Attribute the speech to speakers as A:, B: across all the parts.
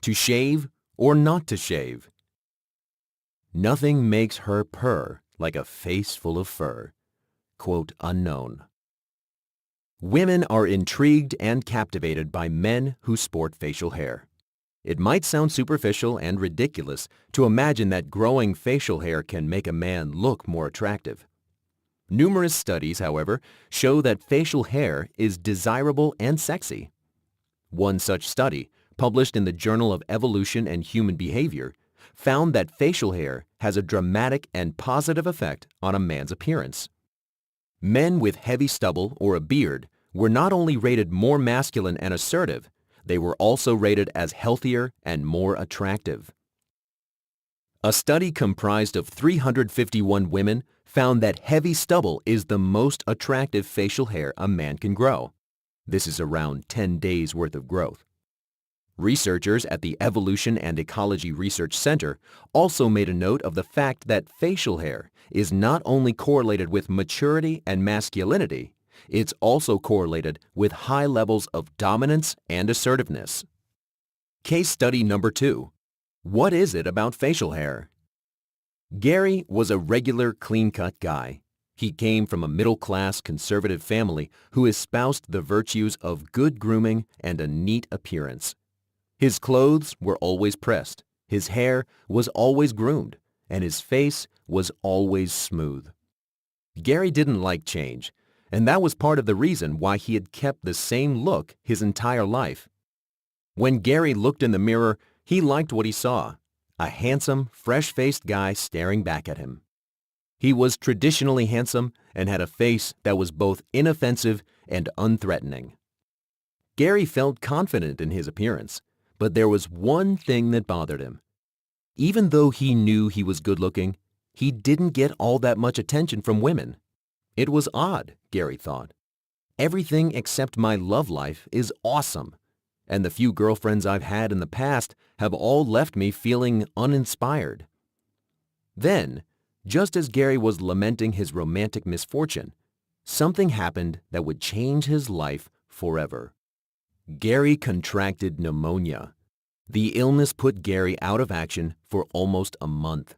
A: To shave or not to shave? Nothing makes her purr like a face full of fur. Quote unknown. Women are intrigued and captivated by men who sport facial hair. It might sound superficial and ridiculous to imagine that growing facial hair can make a man look more attractive. Numerous studies, however, show that facial hair is desirable and sexy. One such study, published in the Journal of Evolution and Human Behavior, found that facial hair has a dramatic and positive effect on a man's appearance. Men with heavy stubble or a beard were not only rated more masculine and assertive, they were also rated as healthier and more attractive. A study comprised of 351 women found that heavy stubble is the most attractive facial hair a man can grow. This is around 10 days worth of growth. Researchers at the Evolution and Ecology Research Center also made a note of the fact that facial hair is not only correlated with maturity and masculinity, it's also correlated with high levels of dominance and assertiveness. Case study number 2. What is it about facial hair? Gary was a regular, clean-cut guy. He came from a middle-class, conservative family who espoused the virtues of good grooming and a neat appearance. His clothes were always pressed, his hair was always groomed, and his face was always smooth. Gary didn't like change, and that was part of the reason why he had kept the same look his entire life. When Gary looked in the mirror, he liked what he saw, a handsome, fresh-faced guy staring back at him. He was traditionally handsome and had a face that was both inoffensive and unthreatening. Gary felt confident in his appearance, but there was one thing that bothered him. Even though he knew he was good-looking, he didn't get all that much attention from women. It was odd, Gary thought. Everything except my love life is awesome, and the few girlfriends I've had in the past have all left me feeling uninspired. Then, just as Gary was lamenting his romantic misfortune, something happened that would change his life forever. Gary contracted pneumonia. The illness put Gary out of action for almost a month.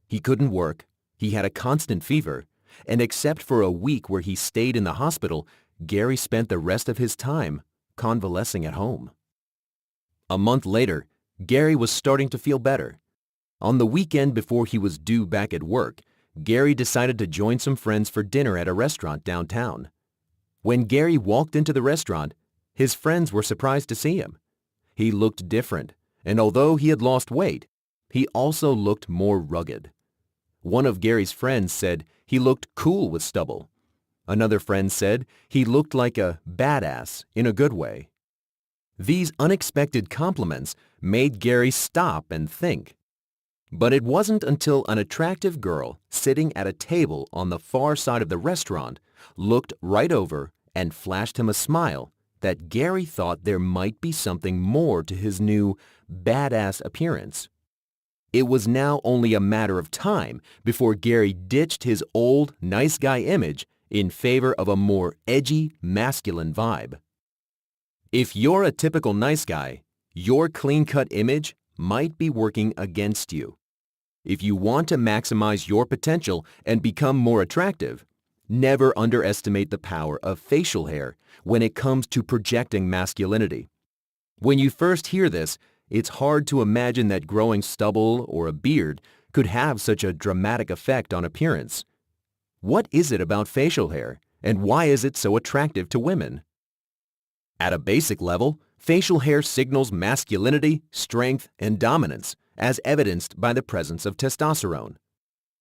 A: He couldn't work, he had a constant fever, and except for a week where he stayed in the hospital, Gary spent the rest of his time convalescing at home. A month later, Gary was starting to feel better. On the weekend before he was due back at work, Gary decided to join some friends for dinner at a restaurant downtown. When Gary walked into the restaurant, his friends were surprised to see him. He looked different, and although he had lost weight, he also looked more rugged. One of Gary's friends said he looked cool with stubble. Another friend said he looked like a badass in a good way. These unexpected compliments made Gary stop and think. But it wasn't until an attractive girl sitting at a table on the far side of the restaurant looked right over and flashed him a smile that Gary thought there might be something more to his new badass appearance. It was now only a matter of time before Gary ditched his old nice guy image in favor of a more edgy, masculine vibe. If you're a typical nice guy, your clean-cut image might be working against you. If you want to maximize your potential and become more attractive, never underestimate the power of facial hair when it comes to projecting masculinity. When you first hear this, it's hard to imagine that growing stubble or a beard could have such a dramatic effect on appearance. What is it about facial hair, and why is it so attractive to women? At a basic level, facial hair signals masculinity, strength, and dominance, as evidenced by the presence of testosterone.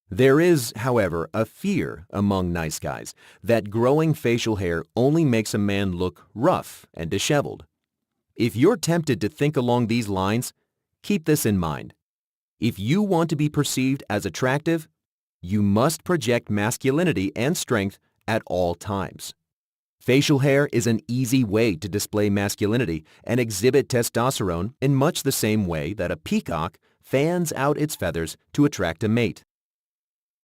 A: There is, however, a fear among nice guys that growing facial hair only makes a man look rough and disheveled. If you're tempted to think along these lines, keep this in mind. If you want to be perceived as attractive, you must project masculinity and strength at all times. Facial hair is an easy way to display masculinity and exhibit testosterone in much the same way that a peacock fans out its feathers to attract a mate.